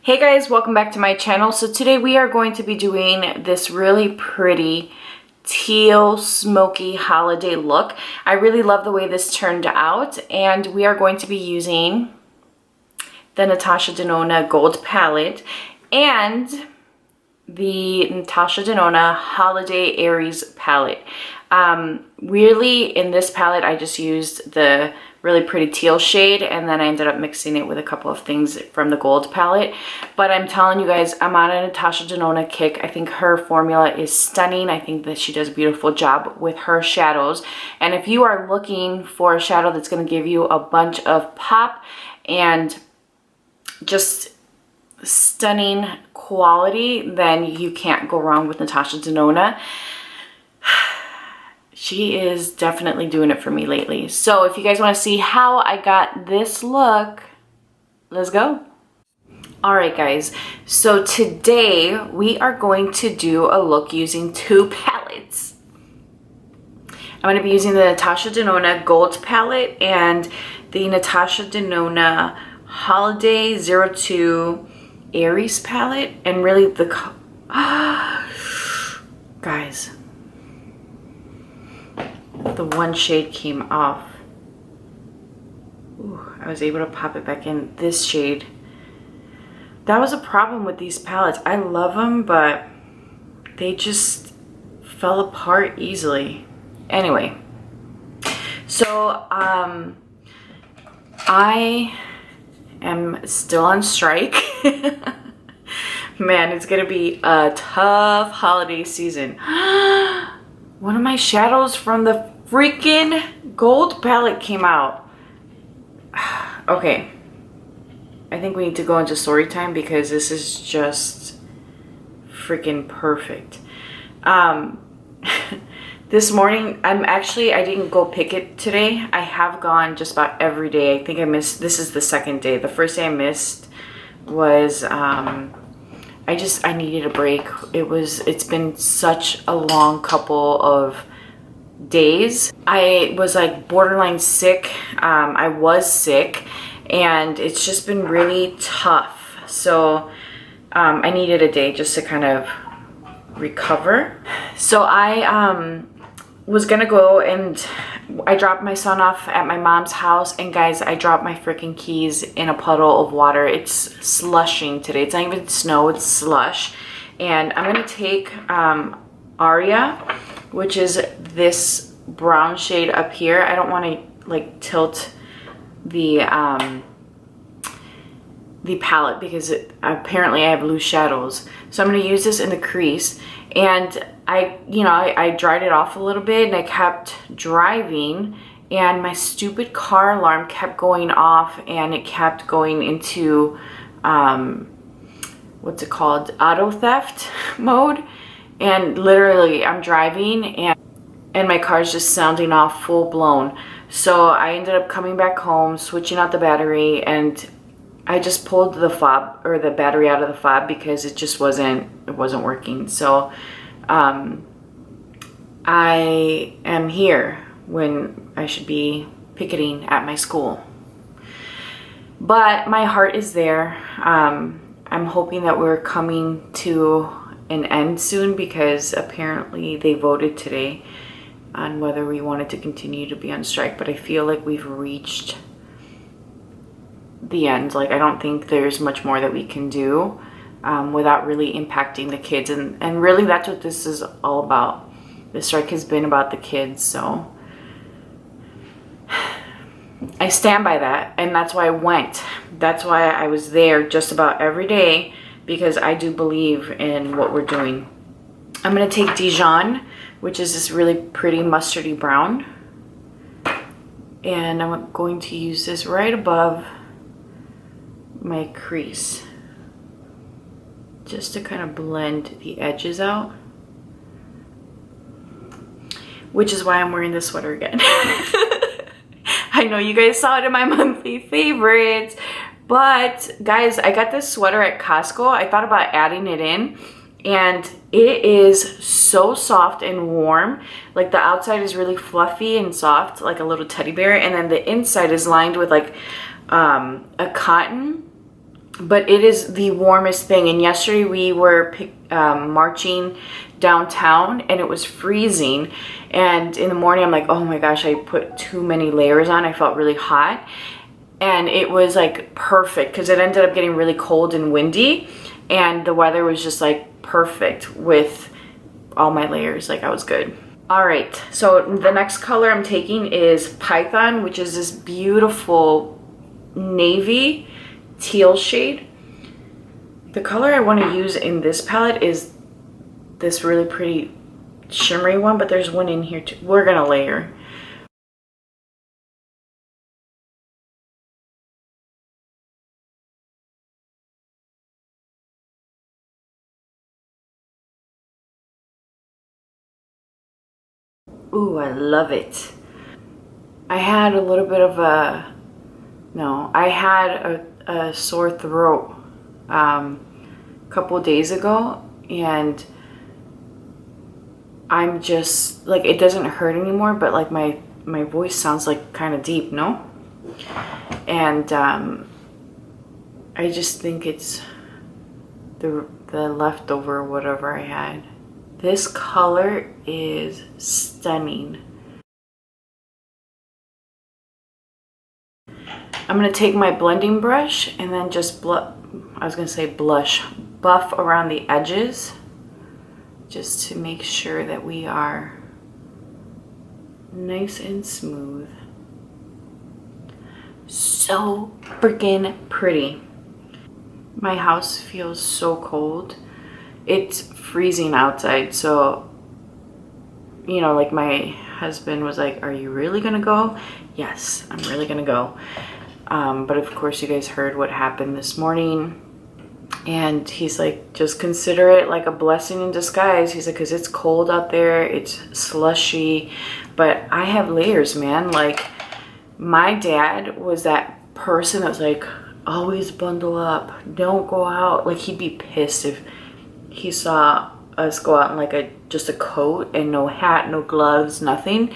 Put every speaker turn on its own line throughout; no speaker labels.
Hey guys, welcome back to my channel. So today we are going to be doing this really pretty teal smoky holiday look. I really love the way this turned out, and we are going to be using the Natasha Denona Gold Palette and the Natasha Denona Holiday Aries Palette. Really in this palette I just used the really pretty teal shade, and then I ended up mixing it with a couple of things from the gold palette. But I'm telling you guys, I'm on a Natasha Denona kick. I think her formula is stunning. I think that she does a beautiful job with her shadows. And if you are looking for a shadow that's going to give you a bunch of pop and just stunning quality, then you can't go wrong with Natasha Denona. She is definitely doing it for me lately. So if you guys want to see how I got this look, let's go. All right, guys. So today we are going to do a look using two palettes. I'm going to be using the Natasha Denona Gold palette and the Natasha Denona Holiday 02 Aries palette. And really the... guys, the one shade came off. Ooh, I was able to pop it back in. This shade, that was a problem with these palettes. I love them, but they just fell apart easily. Anyway, so I am still on strike. Man, it's gonna be a tough holiday season. One of my shadows from the freaking gold palette came out. Okay, I think we need to go into story time because this is just freaking perfect. This morning, I didn't go pick it today. I have gone just about every day. I think I missed, this is the second day. The first day I missed was, I needed a break. It's been such a long couple of days. I was like borderline sick. I was sick, and it's just been really tough. So I needed a day just to kind of recover. So I was gonna go, and I dropped my son off at my mom's house, and guys, I dropped my freaking keys in a puddle of water. It's slushing today. It's not even snow, it's slush. And I'm gonna take Aria, which is this brown shade up here. I don't want to like tilt the palette because apparently I have loose shadows. So I'm gonna use this in the crease, and I dried it off a little bit, and I kept driving, and my stupid car alarm kept going off, and it kept going into what's it called, auto theft mode. And literally I'm driving, and my car's just sounding off full blown. So I ended up coming back home, switching out the battery, and I just pulled the fob, or the battery, out of the fob because it just wasn't working. So I am here when I should be picketing at my school. But my heart is there. I'm hoping that we're coming to an end soon, because apparently they voted today on whether we wanted to continue to be on strike. But I feel like we've reached the end. Like, I don't think there's much more that we can do without really impacting the kids, and really that's what this is all about. The strike has been about the kids, so I stand by that, and that's why I went. That's why I was there just about every day, because I do believe in what we're doing. I'm gonna take Dijon, which is this really pretty mustardy brown, and I'm going to use this right above my crease just to kind of blend the edges out, which is why I'm wearing this sweater again. I know you guys saw it in my monthly favorites, but guys, I got this sweater at Costco. I thought about adding it in, and it is so soft and warm. Like, the outside is really fluffy and soft, like a little teddy bear, and then the inside is lined with like a cotton but it is the warmest thing. And yesterday we were marching downtown and it was freezing, and in the morning I'm like, oh my gosh, I put too many layers on. I felt really hot, and it was like perfect because it ended up getting really cold and windy, and the weather was just like perfect with all my layers. Like I was good. All right, so the next color I'm taking is Python, which is this beautiful navy teal shade. The color I want to use in this palette is this really pretty shimmery one, but there's one in here too. We're gonna layer. Ooh, I love it. I had a little bit of a, no, I had a sore throat a couple days ago, and I'm just like, it doesn't hurt anymore, but like my voice sounds like kind of deep, no? And I just think it's the leftover whatever I had. This color is stunning. I'm gonna take my blending brush and then just buff around the edges, just to make sure that we are nice and smooth. So freaking pretty. My house feels so cold. It's freezing outside, so you know, like my husband was like, are you really gonna go? Yes, I'm really gonna go. But of course you guys heard what happened this morning, and he's like, just consider it like a blessing in disguise. He's like, because it's cold out there, it's slushy, but I have layers, man. Like my dad was that person that was like, always bundle up, don't go out. Like he'd be pissed if he saw us go out in like just a coat and no hat, no gloves, nothing.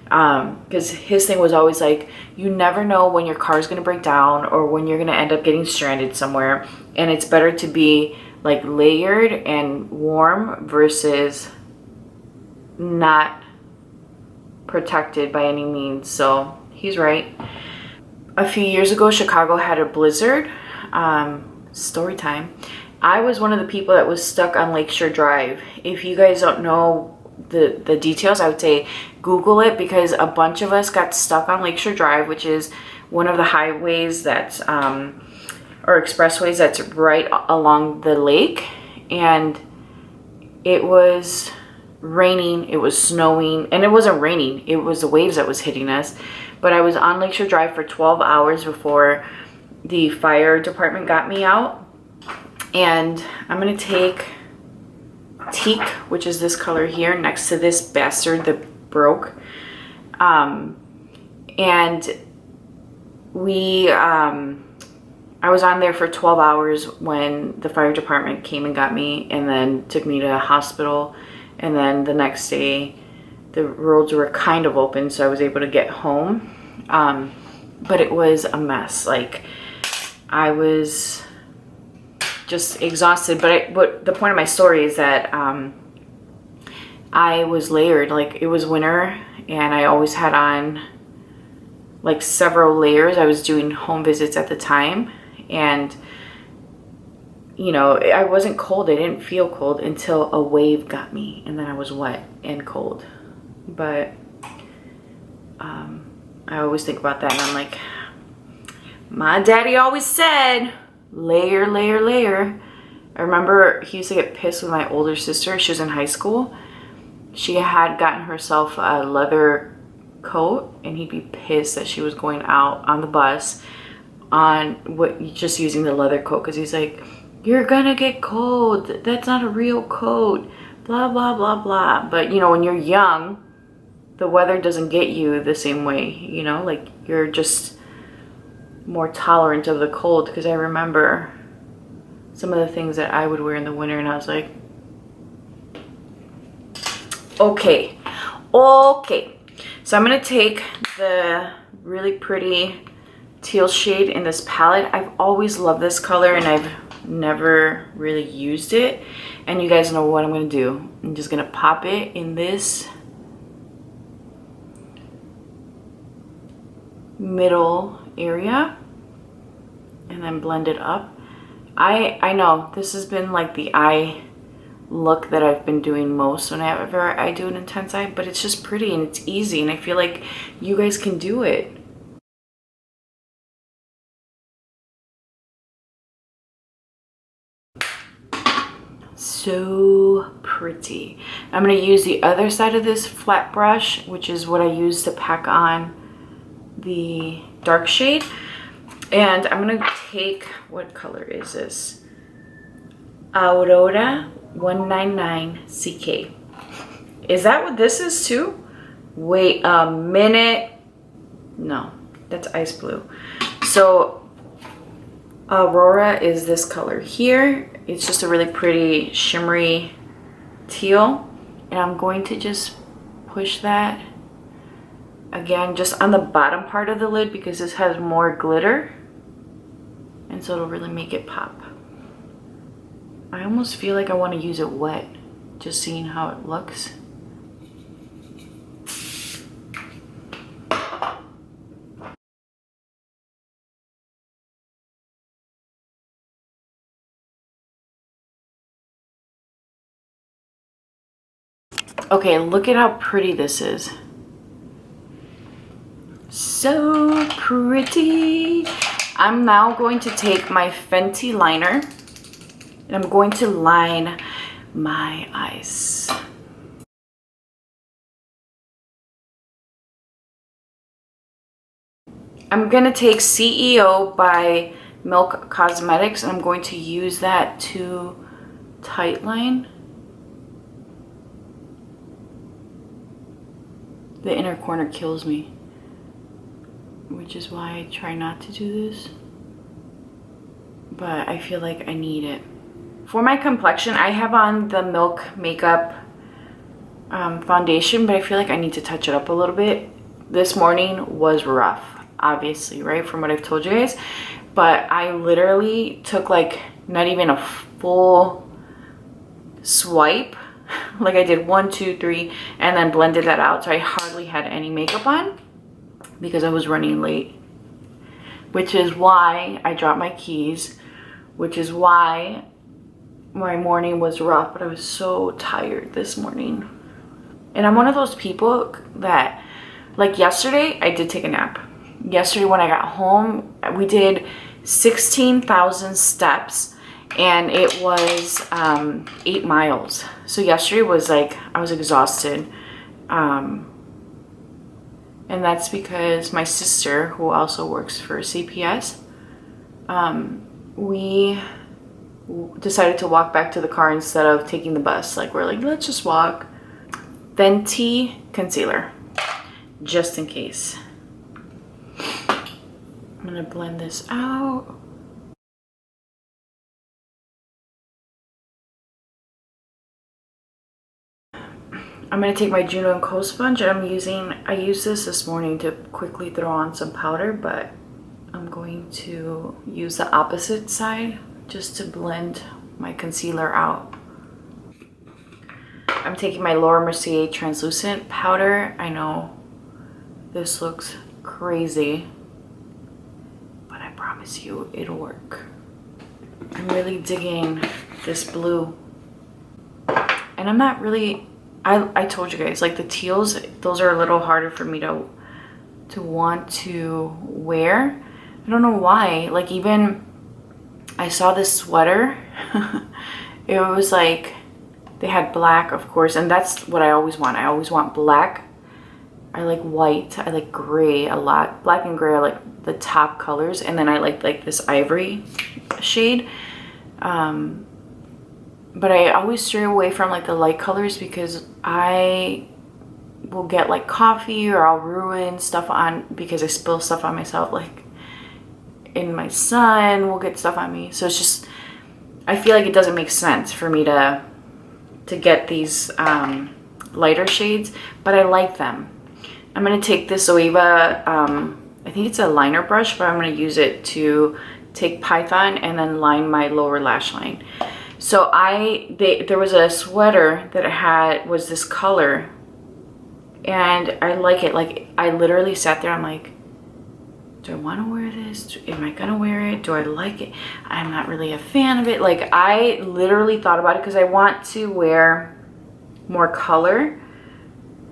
Because his thing was always like, you never know when your car's gonna break down or when you're gonna end up getting stranded somewhere, and it's better to be like layered and warm versus not protected by any means. So he's right. A few years ago, Chicago had a blizzard. Story time. I was one of the people that was stuck on Lakeshore Drive. If you guys don't know the details, I would say Google it, because a bunch of us got stuck on Lakeshore Drive, which is one of the highways that's or expressways that's right along the lake. And it was raining, it was snowing, and it wasn't raining, it was the waves that was hitting us. But I was on Lakeshore Drive for 12 hours before the fire department got me out. And I'm gonna take Teak, which is this color here, next to this bastard that broke. And I was on there for 12 hours when the fire department came and got me, and then took me to a hospital. And then the next day, the roads were kind of open, so I was able to get home. But it was a mess. Like, I was just exhausted. But the point of my story is that I was layered. Like, it was winter, and I always had on like several layers. I was doing home visits at the time, and you know, I wasn't cold. I didn't feel cold until a wave got me, and then I was wet and cold. But I always think about that, and I'm like, my daddy always said, layer, layer, layer. I remember he used to get pissed with my older sister. She was in high school. She had gotten herself a leather coat, and he'd be pissed that she was going out on the bus just using the leather coat, because he's like, you're gonna get cold, that's not a real coat, blah blah blah blah. But you know, when you're young, the weather doesn't get you the same way, you know, like you're just more tolerant of the cold. Because I remember some of the things that I would wear in the winter, and I was like, okay. So I'm gonna take the really pretty teal shade in this palette. I've always loved this color and I've never really used it. And you guys know what I'm gonna do. I'm just gonna pop it in this middle area and then blend it up. I know this has been like the eye look that I've been doing most whenever I do an intense eye, but it's just pretty and it's easy, and I feel like you guys can do it. So pretty. I'm going to use the other side of this flat brush, which is what I use to pack on the dark shade. And I'm going to take, what color is this? Aurora 199 CK. Is that what this is too? Wait a minute. No, that's ice blue. So Aurora is this color here. It's just a really pretty shimmery teal. And I'm going to just push that again just on the bottom part of the lid because this has more glitter. And so it'll really make it pop. I almost feel like I want to use it wet, just seeing how it looks. Okay, look at how pretty this is. So pretty. I'm now going to take my Fenty liner and I'm going to line my eyes. I'm gonna take CEO by Milk Cosmetics and I'm going to use that to tightline the inner corner. Kills me, which is why I try not to do this, but I feel like I need it. For my complexion, I have on the Milk Makeup foundation, but I feel like I need to touch it up a little bit. This morning was rough, obviously, right, from what I've told you guys, but I literally took like not even a full swipe. Like I did 1, 2, 3 and then blended that out, so I hardly had any makeup on because I was running late, which is why I dropped my keys, which is why my morning was rough. But I was so tired this morning, and I'm one of those people that, like yesterday I did take a nap. Yesterday when I got home, we did 16,000 steps and it was 8 miles. So yesterday was like, I was exhausted. And that's because my sister, who also works for CPS, we decided to walk back to the car instead of taking the bus. Like, we're like, let's just walk. Fenty concealer, just in case. I'm gonna blend this out. I'm gonna take my Juno & Co sponge. I used this morning to quickly throw on some powder, but I'm going to use the opposite side just to blend my concealer out. I'm taking my Laura Mercier translucent powder. I know this looks crazy, but I promise you it'll work. I'm really digging this blue, and I'm not really, I told you guys, like the teals, those are a little harder for me to want to wear. I don't know why. Like, even I saw this sweater. It was like, they had black, of course, and that's what I always want. I always want black. I like white. I like gray a lot. Black and gray are like the top colors, and then I like this ivory shade. But I always stray away from like the light colors because I will get like coffee, or I'll ruin stuff on, because I spill stuff on myself, like, and my son will get stuff on me. So it's just, I feel like it doesn't make sense for me to get these lighter shades, but I like them. I'm gonna take this Zoeva I think it's a liner brush, but I'm going to use it to take Python and then line my lower lash line. So there was a sweater that was this color, and I like it. Like, I literally sat there, I'm like, do I want to wear this? Am I gonna wear it? Do I like it? I'm not really a fan of it. Like, I literally thought about it because I want to wear more color,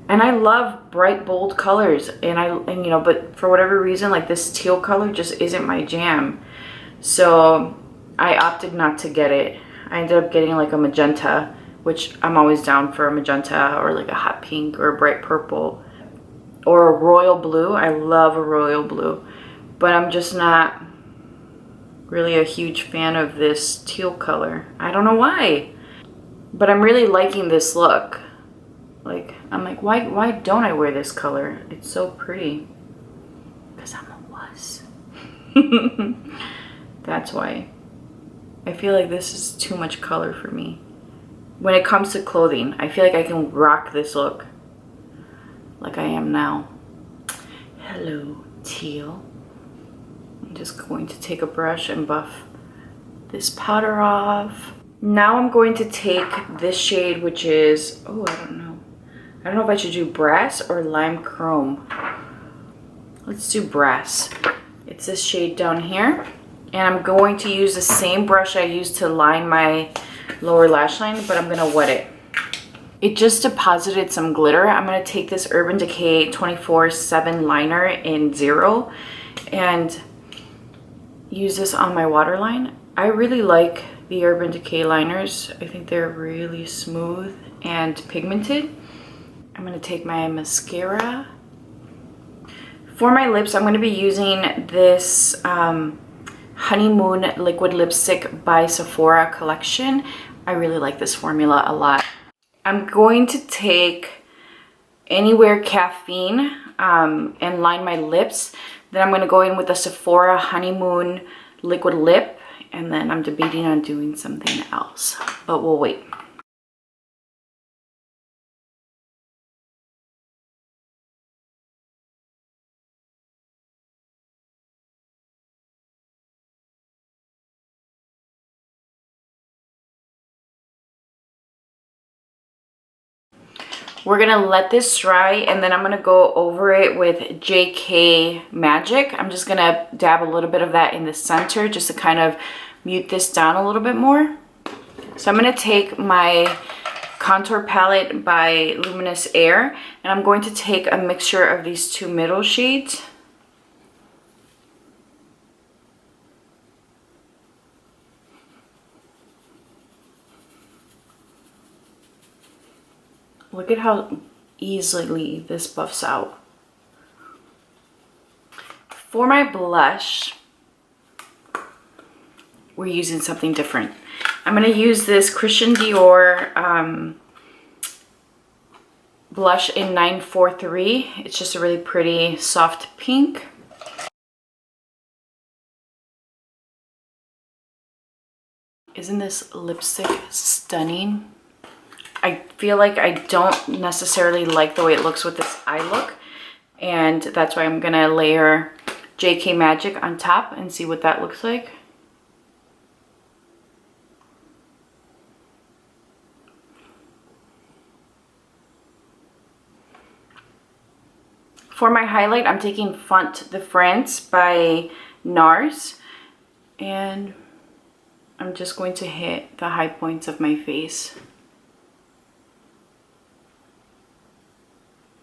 and I love bright, bold colors, and you know, but for whatever reason, like, this teal color just isn't my jam. So I opted not to get it. I ended up getting like a magenta, which I'm always down for a magenta, or like a hot pink or a bright purple, or a royal blue. I love a royal blue, but I'm just not really a huge fan of this teal color. I don't know why, but I'm really liking this look. Like, I'm like, why don't I wear this color? It's so pretty. Because I'm a wuss. That's why. I feel like this is too much color for me. When it comes to clothing, I feel like I can rock this look like I am now. Hello, teal. I'm just going to take a brush and buff this powder off. Now I'm going to take this shade, which is, oh, I don't know. I don't know if I should do brass or lime chrome. Let's do brass. It's this shade down here. And I'm going to use the same brush I used to line my lower lash line, but I'm gonna wet it. It just deposited some glitter. I'm gonna take this Urban Decay 24/7 liner in 0 and use this on my waterline. I really like the Urban Decay liners. I think they're really smooth and pigmented. I'm gonna take my mascara. For my lips, I'm gonna be using this Honeymoon Liquid Lipstick by Sephora collection. I really like this formula a lot. I'm going to take Anywhere Caffeine and line my lips. Then I'm going to go in with the Sephora Honeymoon Liquid Lip, and then I'm debating on doing something else, but we'll wait. We're gonna let this dry, and then I'm gonna go over it with JK Magic. I'm just gonna dab a little bit of that in the center just to kind of mute this down a little bit more. So I'm gonna take my contour palette by Luminous Air, and I'm going to take a mixture of these two middle shades. Look at how easily this buffs out. For my blush, we're using something different. I'm going to use this Christian Dior blush in 943. It's just a really pretty soft pink. Isn't this lipstick stunning? I feel like I don't necessarily like the way it looks with this eye look, and that's why I'm gonna layer JK Magic on top and see what that looks like. For my highlight, I'm taking Font de France by NARS, and I'm just going to hit the high points of my face.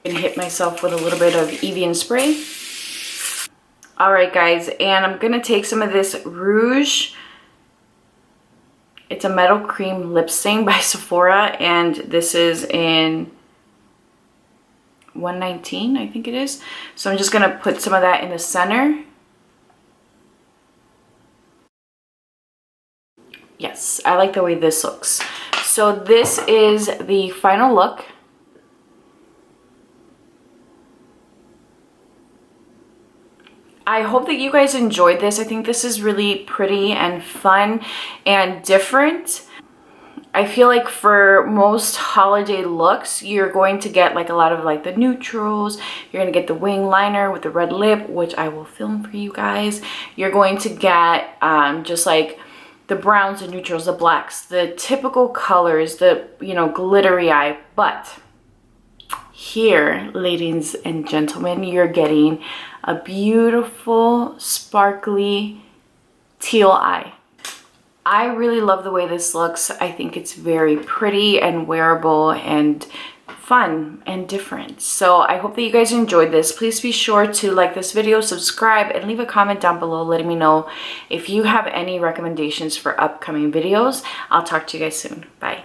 And hit myself with a little bit of Evian spray. Alright guys, and I'm gonna take some of this rouge. It's a Metal Cream Lip Stain by Sephora, and this is in 119, I think it is. So I'm just gonna put some of that in the center. Yes, I like the way this looks. So this is the final look. I hope that you guys enjoyed this. I think this is really pretty and fun and different. I feel like for most holiday looks, you're going to get like a lot of like the neutrals. You're going to get the wing liner with the red lip, which I will film for you guys. You're going to get just like the browns, the neutrals, the blacks, the typical colors, the, you know, glittery eye. But here, ladies and gentlemen, you're getting a beautiful, sparkly teal eye. I really love the way this looks. I think it's very pretty and wearable and fun and different. So I hope that you guys enjoyed this. Please be sure to like this video, subscribe, and leave a comment down below letting me know if you have any recommendations for upcoming videos. I'll talk to you guys soon. Bye.